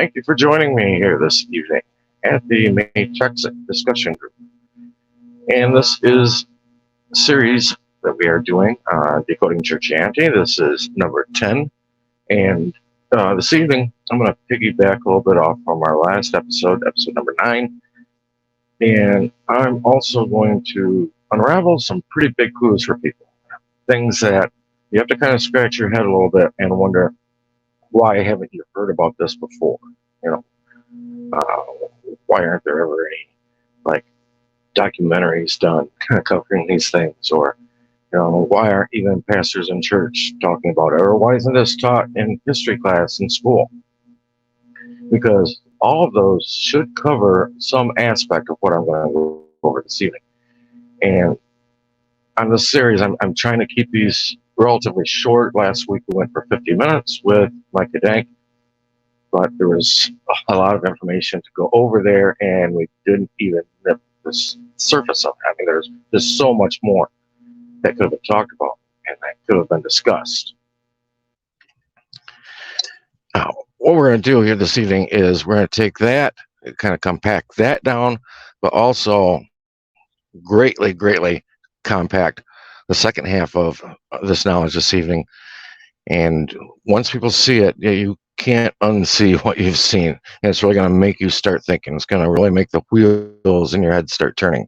Thank you for joining me here this evening at the Matrix discussion group. And this is a series that we are doing, Decoding Churchianity. This is number 10. And this evening, I'm going to piggyback a little bit off from our last episode, episode number 9. And I'm also going to unravel some pretty big clues for people. Things that you have to kind of scratch your head a little bit and wonder, why haven't you heard about this before? Why aren't there ever any documentaries done covering these things? Or why aren't even pastors in church talking about it? Or why isn't this taught in history class in school? Because all of those should cover some aspect of what I'm going to go over this evening. And on this series, I'm trying to keep these relatively short. Last week we went for 50 minutes with Micah Dank, but there was a lot of information to go over there, and we didn't even nip the surface of it. I mean, there's so much more that could have been talked about and that could have been discussed. Now, what we're going to do here this evening is we're going to take that, kind of compact that down, but also greatly compact the second half of this knowledge this evening. And once people see it, you can't unsee what you've seen. And it's really going to make you start thinking. It's going to really make the wheels in your head start turning.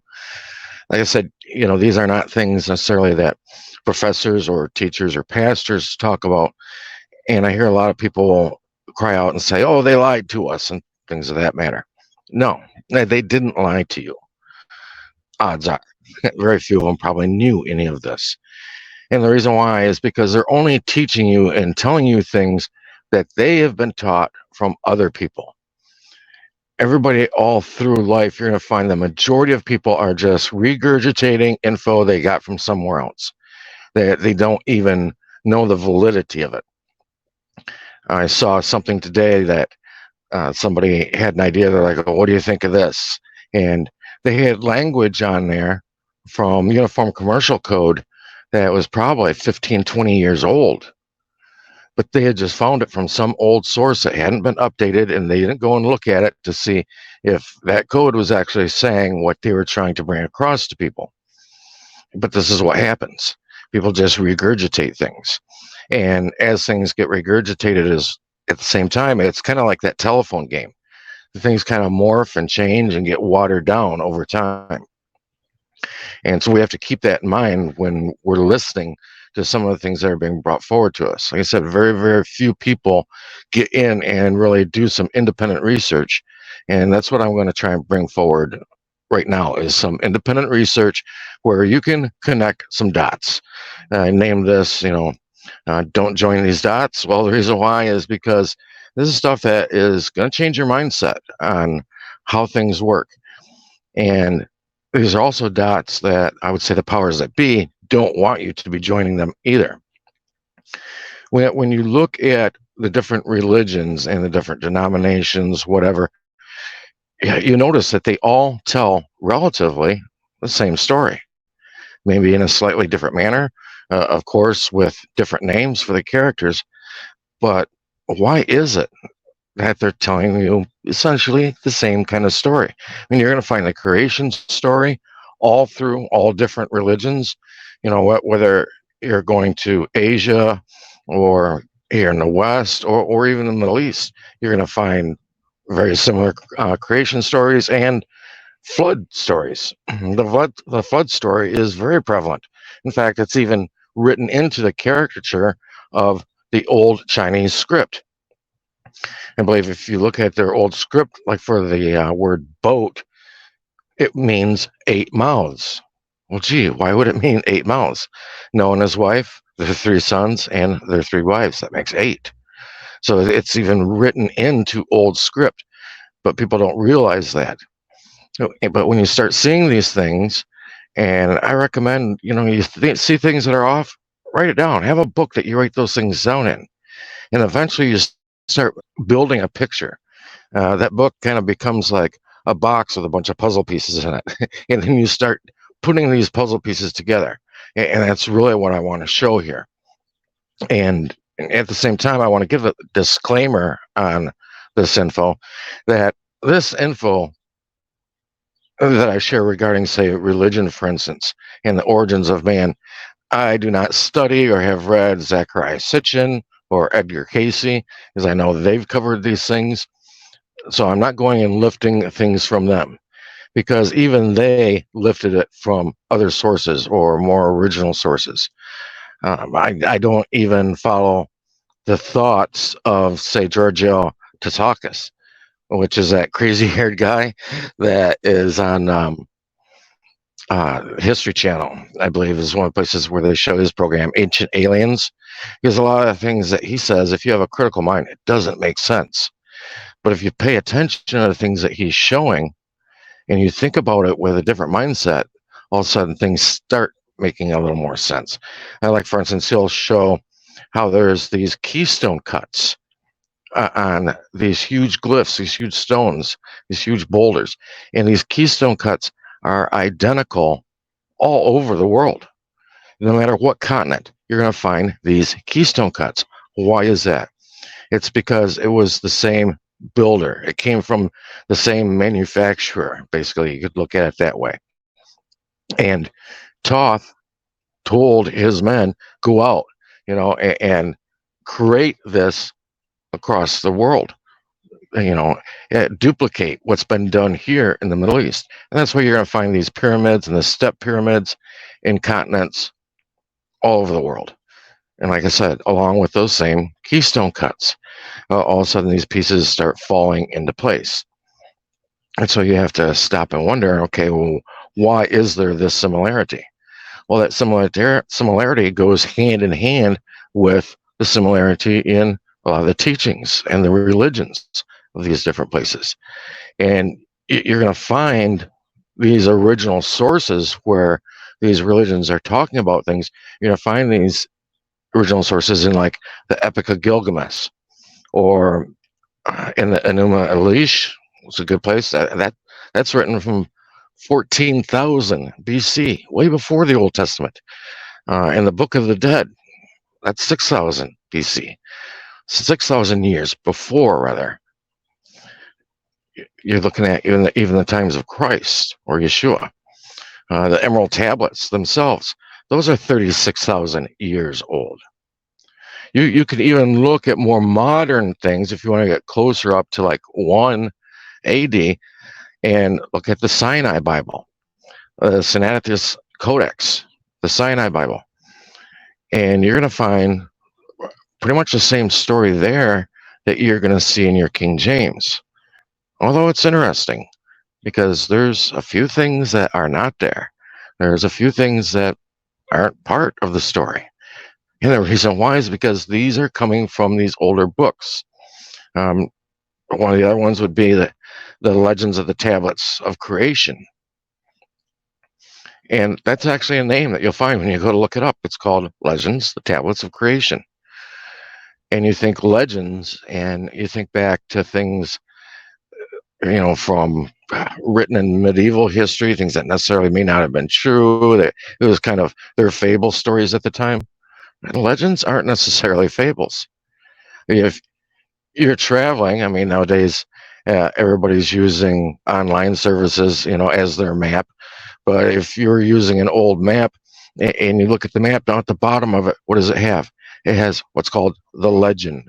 Like I said, these are not things necessarily that professors or teachers or pastors talk about. And I hear a lot of people cry out and say, oh, they lied to us and things of that matter. No, they didn't lie to you. Odds are very few of them probably knew any of this. And the reason why is because they're only teaching you and telling you things that they have been taught from other people. Everybody all through life, you're going to find the majority of people are just regurgitating info they got from somewhere else. They don't even know the validity of it. I saw something today that somebody had an idea. They're like, oh, what do you think of this? And they had language on there from Uniform Commercial Code that was probably 15, 20 years old. But they had just found it from some old source that hadn't been updated, and they didn't go and look at it to see if that code was actually saying what they were trying to bring across to people. But this is what happens. People just regurgitate things. And as things get regurgitated at the same time, it's kind of like that telephone game. Things kind of morph and change and get watered down over time. And so we have to keep that in mind when we're listening to some of the things that are being brought forward to us. Like I said, very, very few people get in and really do some independent research. And that's what I'm going to try and bring forward right now, is some independent research where you can connect some dots. I named this, don't join these dots. Well, the reason why is because this is stuff that is going to change your mindset on how things work. And these are also dots that I would say the powers that be don't want you to be joining them either. When you look at the different religions and the different denominations, whatever, you notice that they all tell relatively the same story, maybe in a slightly different manner, of course, with different names for the characters. But why is it that they're telling you essentially the same kind of story? I mean, you're going to find the creation story all through all different religions. Whether you're going to Asia or here in the West or even in the Middle East, you're going to find very similar creation stories and flood stories. The flood story is very prevalent. In fact, it's even written into the caricature of the old Chinese script. I believe if you look at their old script, like for the word boat, it means 8 mouths. Well, gee, why would it mean 8 mouths? Noah and his wife, their 3 sons, and their 3 wives. That makes 8. So it's even written into old script, but people don't realize that. But when you start seeing these things, and I recommend, you see things that are off, write it down. Have a book that you write those things down in. And eventually you start building a picture. That book kind of becomes like a box with a bunch of puzzle pieces in it. And then you start putting these puzzle pieces together. And that's really what I want to show here. And at the same time, I want to give a disclaimer on this info, that this info that I share regarding, say, religion, for instance, and the origins of man, I do not study or have read Zachariah Sitchin or Edgar Casey, because I know they've covered these things. So I'm not going and lifting things from them, because even they lifted it from other sources or more original sources. I don't even follow the thoughts of, say, Georgios Tsakis, which is that crazy-haired guy that is on History Channel, I believe, is one of the places where they show his program, Ancient Aliens. Because a lot of things that he says, if you have a critical mind, it doesn't make sense. But if you pay attention to the things that he's showing and you think about it with a different mindset, all of a sudden things start making a little more sense. And like, for instance, he'll show how there's these keystone cuts on these huge glyphs, these huge stones, these huge boulders. And these keystone cuts are identical all over the world. No matter what continent, you're going to find these keystone cuts. Why is that? It's because it was the same builder. It came from the same manufacturer, basically. You could look at it that way. And Thoth told his men, go out, and create this across the world, duplicate what's been done here in the Middle East. And that's why you're going to find these pyramids and the step pyramids in continents all over the world. And like I said, along with those same keystone cuts, all of a sudden these pieces start falling into place. And so you have to stop and wonder, okay, well, why is there this similarity? Well, that similarity goes hand in hand with the similarity in a lot of the teachings and the religions of these different places. And you're going to find these original sources where these religions are talking about things. You're going to find these original sources in like the Epic of Gilgamesh, or in the Enuma Elish. It's a good place. That's written from 14,000 BC, way before the Old Testament. And the Book of the Dead, that's 6,000 BC, 6,000 years before, rather. You're looking at even the times of Christ or Yeshua. The Emerald Tablets themselves, those are 36,000 years old. You could even look at more modern things if you want to get closer up to like 1 AD and look at the Sinai Bible, the Sinaiticus Codex, the Sinai Bible. And you're going to find pretty much the same story there that you're going to see in your King James. Although it's interesting because there's a few things that are not there. There's a few things that aren't part of the story. And the reason why is because these are coming from these older books. One of the other ones would be the Legends of the Tablets of Creation. And that's actually a name that you'll find when you go to look it up. It's called Legends, the Tablets of Creation. And you think legends, and you think back to things, from written in medieval history, things that necessarily may not have been true. That it was kind of their fable stories at the time. And legends aren't necessarily fables. If you're traveling, I mean, nowadays everybody's using online services, as their map. But if you're using an old map and you look at the map down at the bottom of it, what does it have? It has what's called the legend.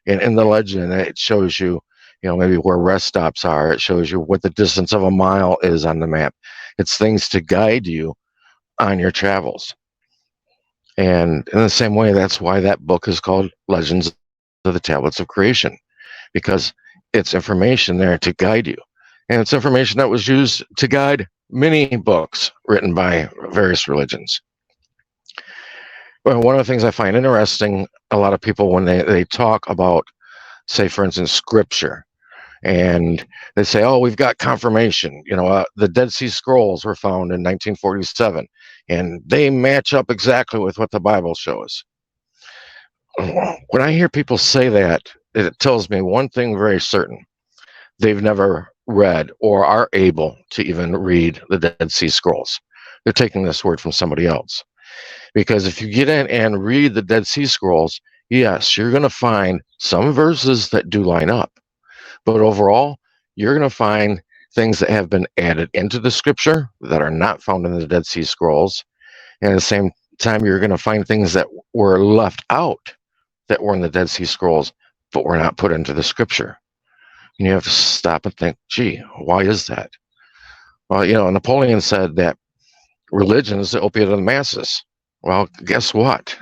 And in the legend, it shows you, maybe where rest stops are. It shows you what the distance of a mile is on the map. It's things to guide you on your travels. And in the same way, that's why that book is called Legends of the Tablets of Creation, because it's information there to guide you. And it's information that was used to guide many books written by various religions. Well, one of the things I find interesting, a lot of people, when they talk about, say, for instance, scripture, and they say, oh, we've got confirmation. The Dead Sea Scrolls were found in 1947, and they match up exactly with what the Bible shows. When I hear people say that, it tells me one thing very certain. They've never read or are able to even read the Dead Sea Scrolls. They're taking this word from somebody else. Because if you get in and read the Dead Sea Scrolls, yes, you're going to find some verses that do line up. But overall, you're going to find things that have been added into the scripture that are not found in the Dead Sea Scrolls. And at the same time, you're going to find things that were left out that were in the Dead Sea Scrolls, but were not put into the scripture. And you have to stop and think, gee, why is that? Well, Napoleon said that religion is the opiate of the masses. Well, guess what?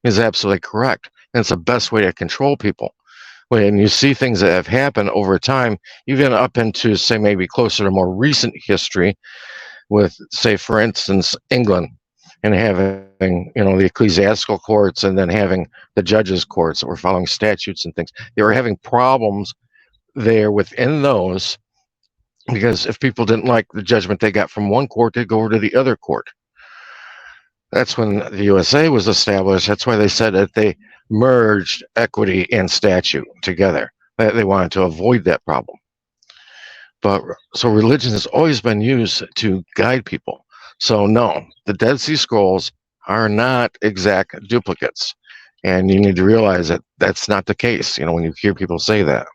He's absolutely correct. And it's the best way to control people. When you see things that have happened over time, even up into, say, maybe closer to more recent history with, say, for instance, England, and having, the ecclesiastical courts and then having the judges' courts that were following statutes and things. They were having problems there within those, because if people didn't like the judgment they got from one court, they'd go over to the other court. That's when the USA was established. That's why they said that they merged equity and statute together. They wanted to avoid that problem. But so religion has always been used to guide people. So no, the Dead Sea Scrolls are not exact duplicates. And you need to realize that that's not the case, when you hear people say that.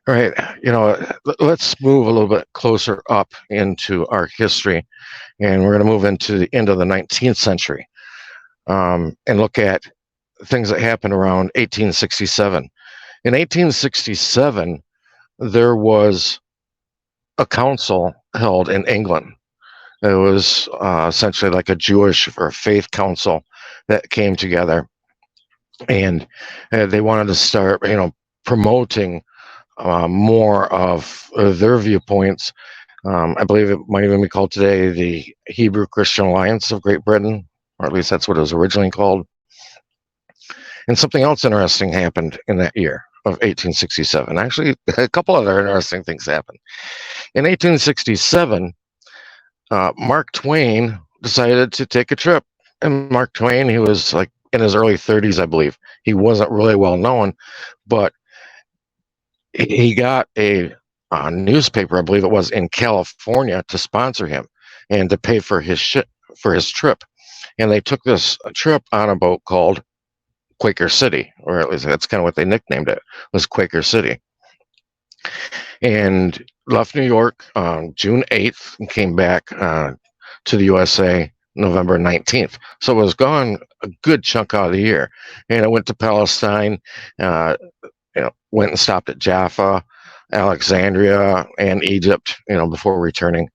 All right, let's move a little bit closer up into our history, and we're going to move into the end of the 19th century and look at things that happened around 1867. In 1867, there was a council held in England. It was essentially like a Jewish or faith council that came together, and they wanted to start, promoting more of their viewpoints. I believe it might even be called today the Hebrew Christian Alliance of Great Britain, or at least that's what it was originally called. And something else interesting happened in that year of 1867. Actually, a couple other interesting things happened. In 1867, Mark Twain decided to take a trip. And Mark Twain, he was like in his early 30s, I believe. He wasn't really well known, but he got a newspaper, I believe it was, in California to sponsor him and to pay for his trip. And they took this trip on a boat called Quaker City, or at least that's kind of what they nicknamed it, was Quaker City. And left New York on June 8th and came back to the USA November 19th. So it was gone a good chunk out of the year. And I went to Palestine, went and stopped at Jaffa, Alexandria, and Egypt, before returning,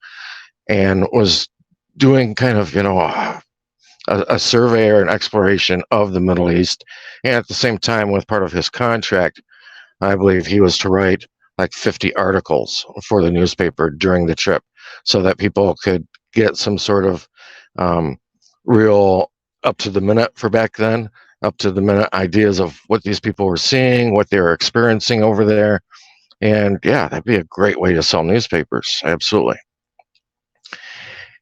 and was doing kind of, a survey or an exploration of the Middle East. And at the same time, with part of his contract, I believe he was to write like 50 articles for the newspaper during the trip so that people could get some sort of real up to the minute for back then, up to the minute ideas of what these people were seeing, what they were experiencing over there. And yeah, that'd be a great way to sell newspapers. Absolutely.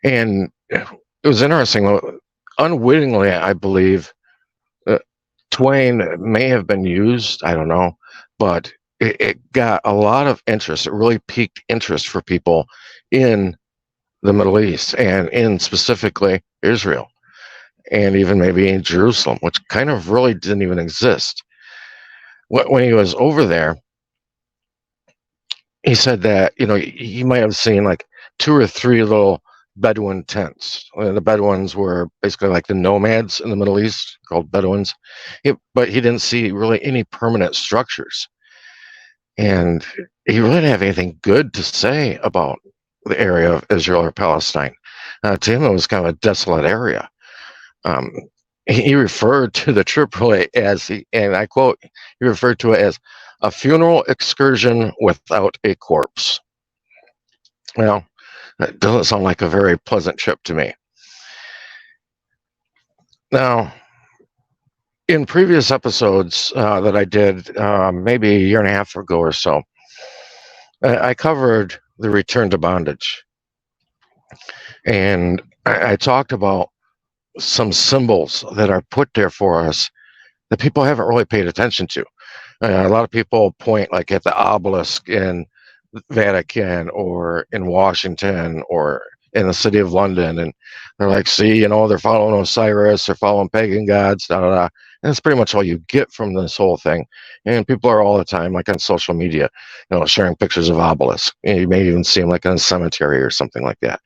And it was interesting. Unwittingly, I believe Twain may have been used, I don't know, but it got a lot of interest. It really piqued interest for people in the Middle East and in specifically Israel, and even maybe in Jerusalem, which kind of really didn't even exist. When he was over there, he said that, he might have seen like 2 or 3 little Bedouin tents. The Bedouins were basically like the nomads in the Middle East, called Bedouins. But he didn't see really any permanent structures. And he really didn't have anything good to say about the area of Israel or Palestine. To him, it was kind of a desolate area. He referred to the trip really as, and I quote, he referred to it as a funeral excursion without a corpse. Well, that doesn't sound like a very pleasant trip to me. Now, in previous episodes that I did maybe a year and a half ago or so, I covered the return to bondage. And I talked about some symbols that are put there for us that people haven't really paid attention to. A lot of people point like at the obelisk in Vatican or in Washington or in the city of London, and they're like, see, they're following Osiris, they're following pagan gods, da da da. And that's pretty much all you get from this whole thing. And people are all the time, like on social media, sharing pictures of obelisks. You may even see them like in a cemetery or something like that.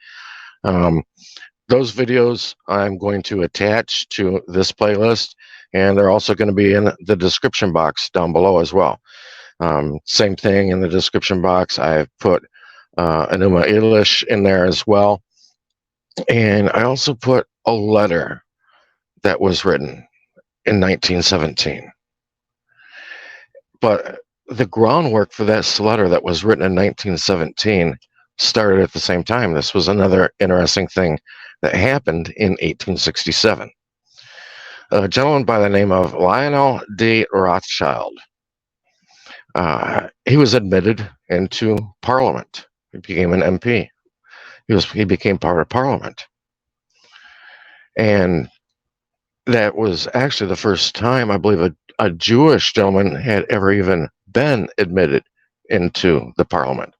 Those videos I'm going to attach to this playlist, and they're also going to be in the description box down below as well. Same thing in the description box. I've put Enuma Elish in there as well. And I also put a letter that was written in 1917. But the groundwork for that letter that was written in 1917 started at the same time. This was another interesting thing that happened in 1867. A gentleman by the name of Lionel de Rothschild, he was admitted into Parliament. He became an MP. He became part of Parliament. And that was actually the first time, I believe, a Jewish gentleman had ever even been admitted into the Parliament.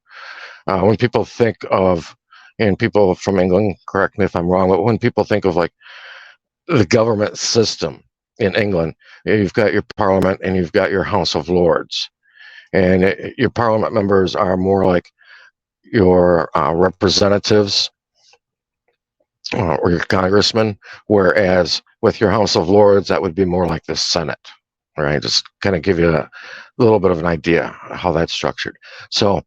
When people think of, and people from England, correct me if I'm wrong, but when people think of like the government system in England, you've got your Parliament and you've got your House of Lords. And your Parliament members are more like your representatives or your congressmen, whereas with your House of Lords, that would be more like the Senate, right? Just kind of give you a little bit of an idea how that's structured. So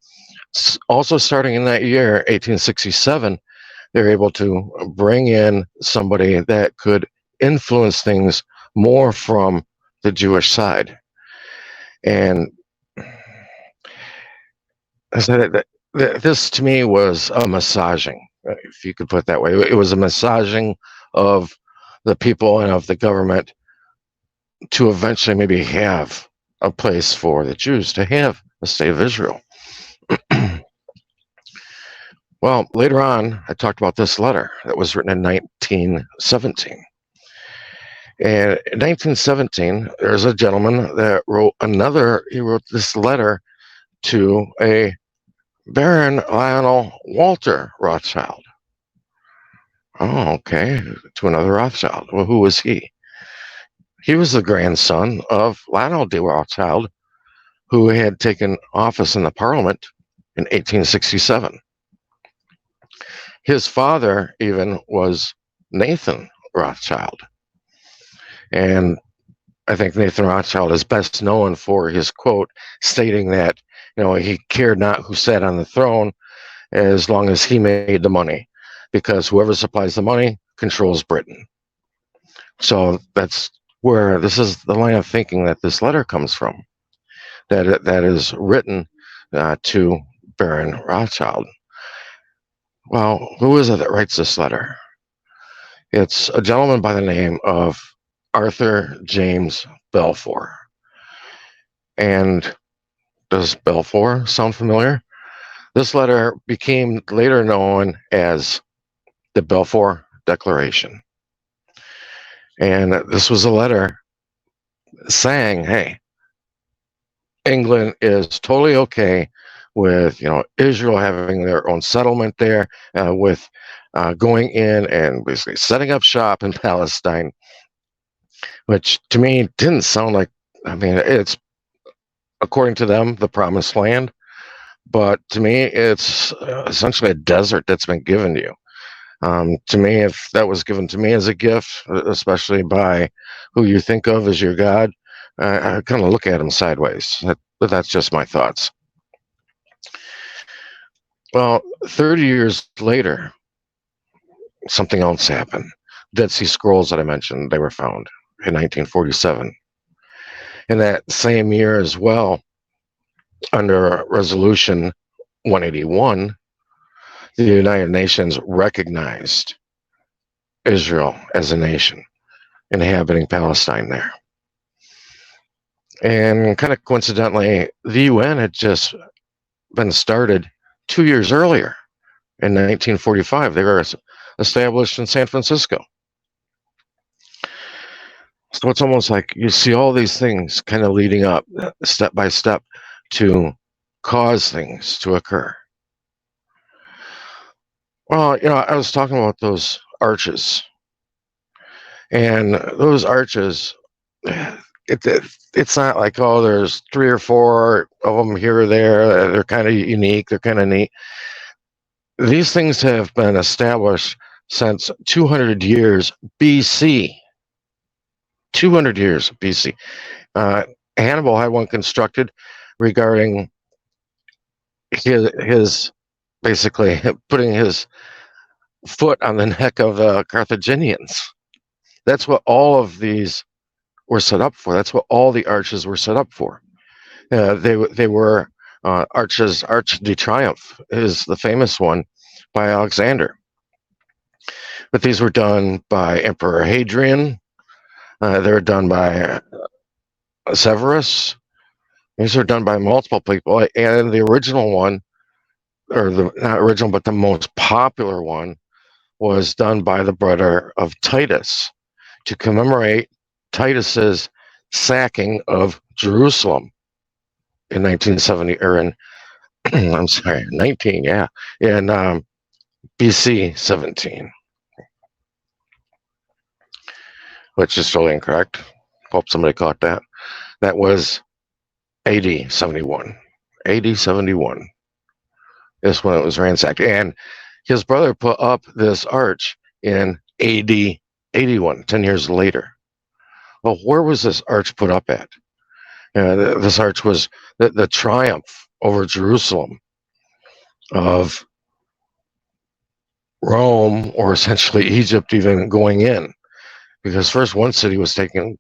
also starting in that year, 1867, they were able to bring in somebody that could influence things more from the Jewish side. And I said that this to me was a massaging, if you could put it that way. It was a massaging of the people and of the government to eventually maybe have a place for the Jews to have a state of Israel. Well, later on, I talked about this letter that was written in 1917. And in 1917, there's a gentleman that he wrote this letter to a Baron Lionel Walter Rothschild. Oh, okay, to another Rothschild. Well, who was he? He was the grandson of Lionel de Rothschild, who had taken office in the Parliament in 1867. His father even was Nathan Rothschild. And I think Nathan Rothschild is best known for his quote stating that, he cared not who sat on the throne as long as he made the money, because whoever supplies the money controls Britain. So that's where this is the line of thinking that this letter comes from, that is written to Baron Rothschild. Well, who is it that writes this letter? It's a gentleman by the name of Arthur James Balfour. And does Balfour sound familiar? This letter became later known as the Balfour Declaration. And this was a letter saying, hey, England is totally okay with Israel having their own settlement there, with going in and basically setting up shop in Palestine, which to me didn't sound like, it's, according to them, the promised land, but to me it's essentially a desert that's been given to you. To me, if that was given to me as a gift, especially by who you think of as your God, I kind of look at him sideways. But that's just my thoughts. Well, 30 years later, something else happened. Dead Sea Scrolls that I mentioned, they were found in 1947. In that same year as well, under Resolution 181, the United Nations recognized Israel as a nation, inhabiting Palestine there. And kind of coincidentally, the UN had just been started 2 years earlier. In 1945, they were established in San Francisco. So it's almost like you see all these things kind of leading up step by step to cause things to occur. Well, I was talking about those arches, and those arches, it's not like, oh, there's 3 or 4 of them here or there. They're kind of unique. They're kind of neat. These things have been established since 200 years BC. 200 years BC. Uh, Hannibal had one constructed regarding his basically putting his foot on the neck of the Carthaginians. That's what all of these were set up for. That's what all the arches were set up for. They were arches. Arch de Triomphe is the famous one by Alexander. But these were done by Emperor Hadrian. They were done by Severus. These are done by multiple people. And the original one, or the not original, but the most popular one, was done by the brother of Titus to commemorate Titus's sacking of Jerusalem in 1970, or in I'm sorry, 19, yeah, in BC 17, which is totally incorrect. Hope somebody caught that. That was AD 71. AD 71 is when it was ransacked. And his brother put up this arch in AD 81, 10 years later. Well, where was this arch put up at? This arch was the triumph over Jerusalem of Rome, or essentially Egypt, even going in, because first one city was taken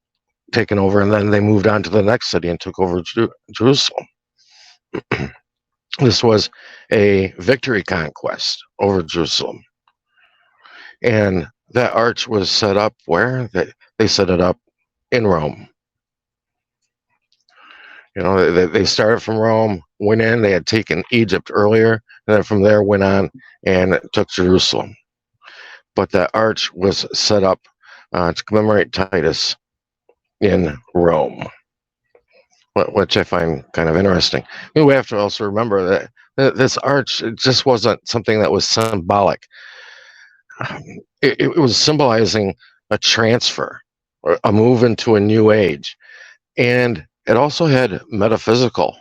over, and then they moved on to the next city and took over Jerusalem. This was a victory conquest over Jerusalem, and that arch was set up where they set it up in Rome. They started from Rome, went in. They had taken Egypt earlier, and then from there went on and took Jerusalem. But that arch was set up to commemorate Titus in Rome, which I find kind of interesting. We have to also remember that this arch just wasn't something that was symbolic. It was symbolizing a transfer, or a move into a new age, and it also had metaphysical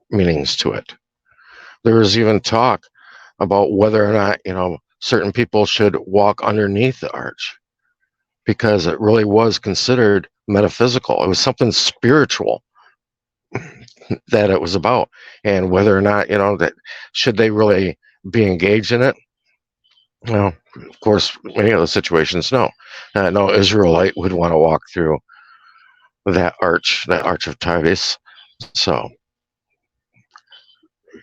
meanings to it. There was even talk about whether or not certain people should walk underneath the arch, because it really was considered metaphysical. It was something spiritual that it was about, and whether or not that should they really be engaged in it. Well, of course, many of those situations, no Israelite would want to walk through that arch of Titus. So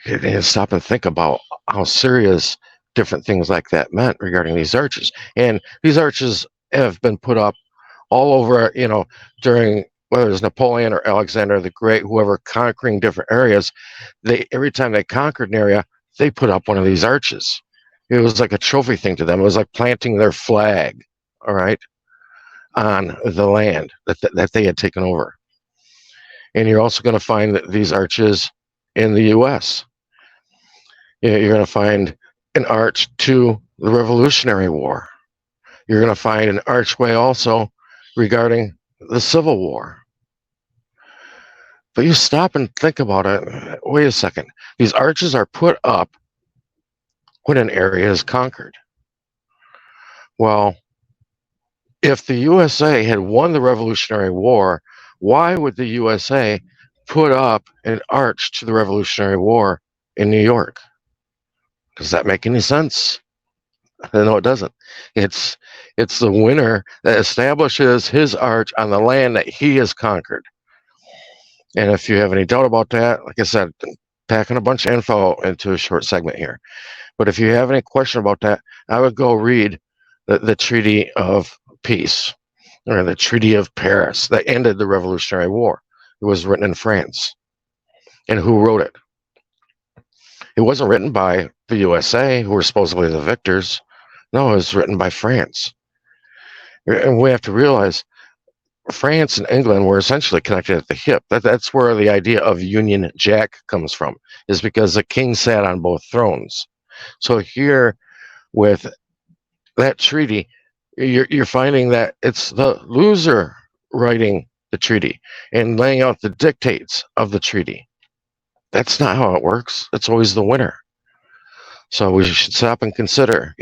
you stop and think about how serious different things like that meant regarding these arches. And these arches have been put up all over, during, whether it's Napoleon or Alexander the Great, whoever conquering different areas, every time they conquered an area, they put up one of these arches. It was like a trophy thing to them. It was like planting their flag, all right, on the land that they had taken over. And you're also going to find these arches in the U.S. You're going to find an arch to the Revolutionary War. You're going to find an archway also regarding the Civil War. But you stop and think about it. Wait a second. These arches are put up when an area is conquered. Well, if the USA had won the Revolutionary War, why would the USA put up an arch to the Revolutionary War in New York? Does that make any sense? No, it doesn't. It's the winner that establishes his arch on the land that he has conquered. And if you have any doubt about that, like I said, I'm packing a bunch of info into a short segment here. But if you have any question about that, I would go read the Treaty of Peace, or the Treaty of Paris that ended the Revolutionary War. It was written in France. And who wrote it? It wasn't written by the USA, who were supposedly the victors. No, it was written by France. And we have to realize France and England were essentially connected at the hip. That's where the idea of Union Jack comes from, is because the king sat on both thrones. So here with that treaty, you're finding that it's the loser writing the treaty and laying out the dictates of the treaty. That's not how it works. It's always the winner. So we should stop and consider,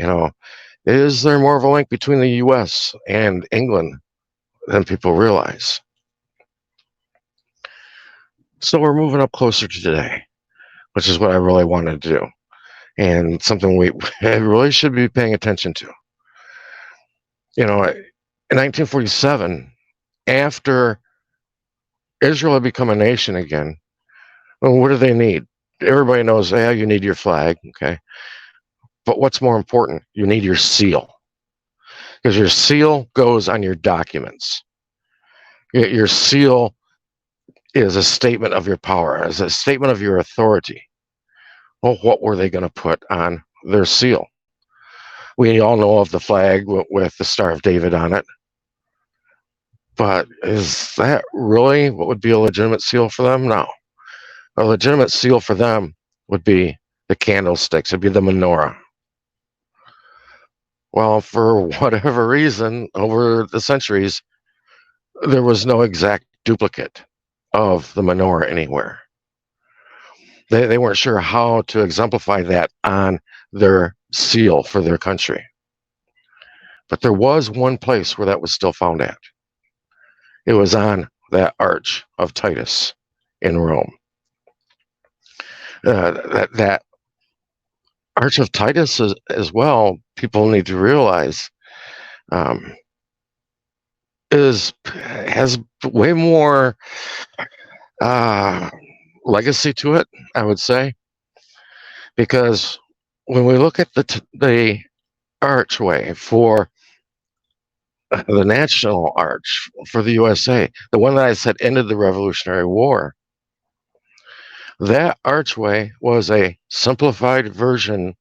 is there more of a link between the US and England than people realize? So we're moving up closer to today, which is what I really wanted to do, and something we really should be paying attention to. In 1947, after Israel had become a nation again, well, what do they need? Everybody knows, you need your flag, okay? But what's more important? You need your seal. Because your seal goes on your documents. Your seal is a statement of your power, is a statement of your authority. Well, what were they going to put on their seal? We all know of the flag with the Star of David on it. But is that really what would be a legitimate seal for them? No. A legitimate seal for them would be the candlesticks. It'd be the menorah. Well, for whatever reason, over the centuries, there was no exact duplicate of the menorah anywhere. They weren't sure how to exemplify that on their seal for their country. But there was one place where that was still found at. It was on that Arch of Titus in Rome. That Arch of Titus as well, people need to realize, has way more legacy to it, I would say, because when we look at the archway for the National Arch for the USA, the one that I said ended the Revolutionary War, that archway was a simplified version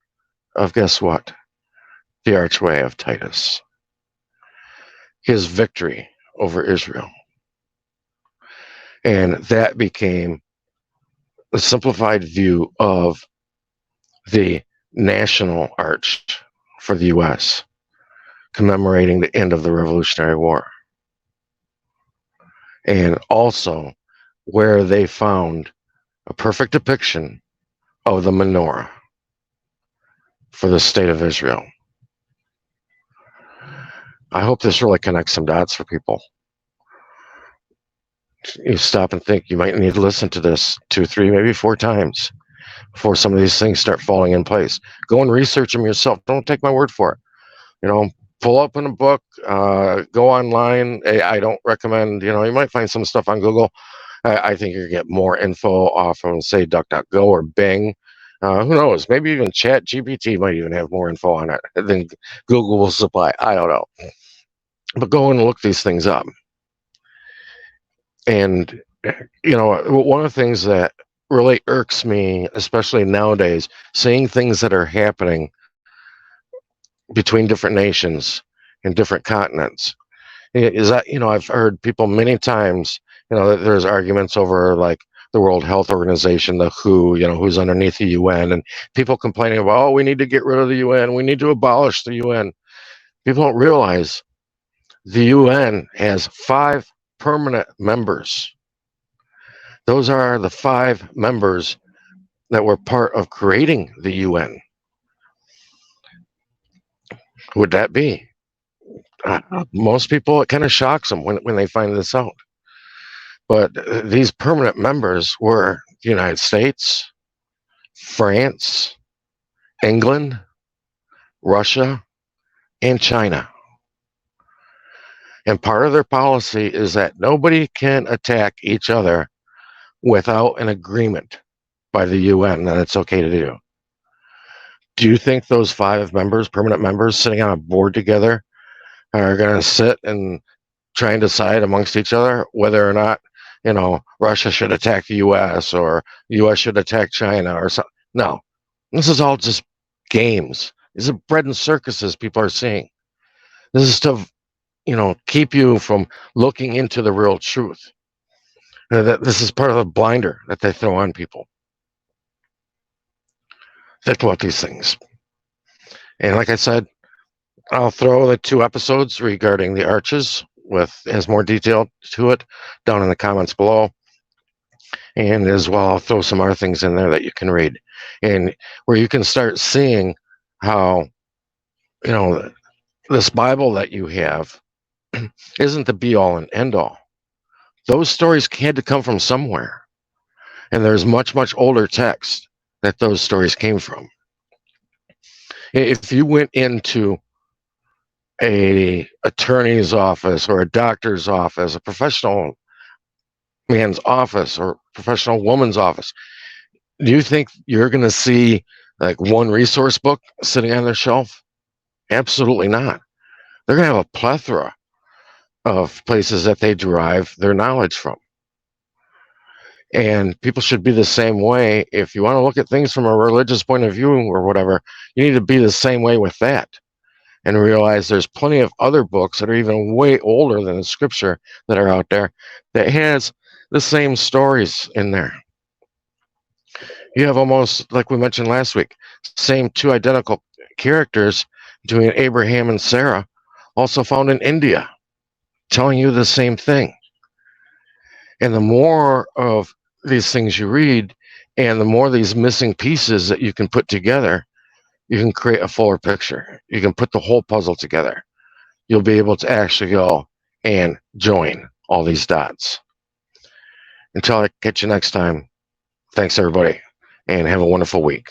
of, guess what? The Archway of Titus. His victory over Israel. And that became a simplified view of the National Arch for the US, commemorating the end of the Revolutionary War. And also where they found a perfect depiction of the menorah for the state of Israel. I hope this really connects some dots for people. You stop and think, you might need to listen to this 2, 3, maybe 4 times before some of these things start falling in place. Go and research them yourself. Don't take my word for it. Pull up in a book, go online. I don't recommend, you might find some stuff on Google. I think you get more info off of, say, DuckDuckGo or Bing. Who knows? Maybe even ChatGPT might even have more info on it than Google will supply. I don't know. But go and look these things up. And, one of the things that really irks me, especially nowadays, seeing things that are happening between different nations and different continents, is that, I've heard people many times, that there's arguments over like the World Health Organization, the WHO, who's underneath the UN, and people complaining about, we need to get rid of the UN, we need to abolish the UN. People don't realize the UN has 5 permanent members. Those are the 5 members that were part of creating the UN. Would that be? Most people, it kind of shocks them when they find this out. But these permanent members were the United States, France, England, Russia, and China. And part of their policy is that nobody can attack each other without an agreement by the UN that it's okay to do. Do you think those 5 members, permanent members, sitting on a board together are going to sit and try and decide amongst each other whether or not, Russia should attack the US or the US should attack China or something? No. This is all just games. These are bread and circuses people are seeing. This is to, keep you from looking into the real truth. That this is part of the blinder that they throw on people. Think about these things. And like I said, I'll throw the 2 episodes regarding the arches with has more detail to it down in the comments below. And as well, I'll throw some other things in there that you can read, and where you can start seeing how, you know, this Bible that you have isn't the be all and end all. Those stories had to come from somewhere. And there's much, much older text that those stories came from. If you went into a attorney's office or a doctor's office, a professional man's office or professional woman's office, do you think you're going to see like one resource book sitting on their shelf? Absolutely not. They're going to have a plethora of places that they derive their knowledge from. And people should be the same way. If you want to look at things from a religious point of view or whatever, you need to be the same way with that and realize there's plenty of other books that are even way older than the scripture that are out there that has the same stories in there. You have almost, like we mentioned last week, same 2 identical characters between Abraham and Sarah, also found in India, telling you the same thing. And the more of these things you read and the more these missing pieces that you can put together, you can create a fuller picture. You can put the whole puzzle together. You'll be able to actually go and join all these dots. Until I catch you next time, thanks everybody, and have a wonderful week.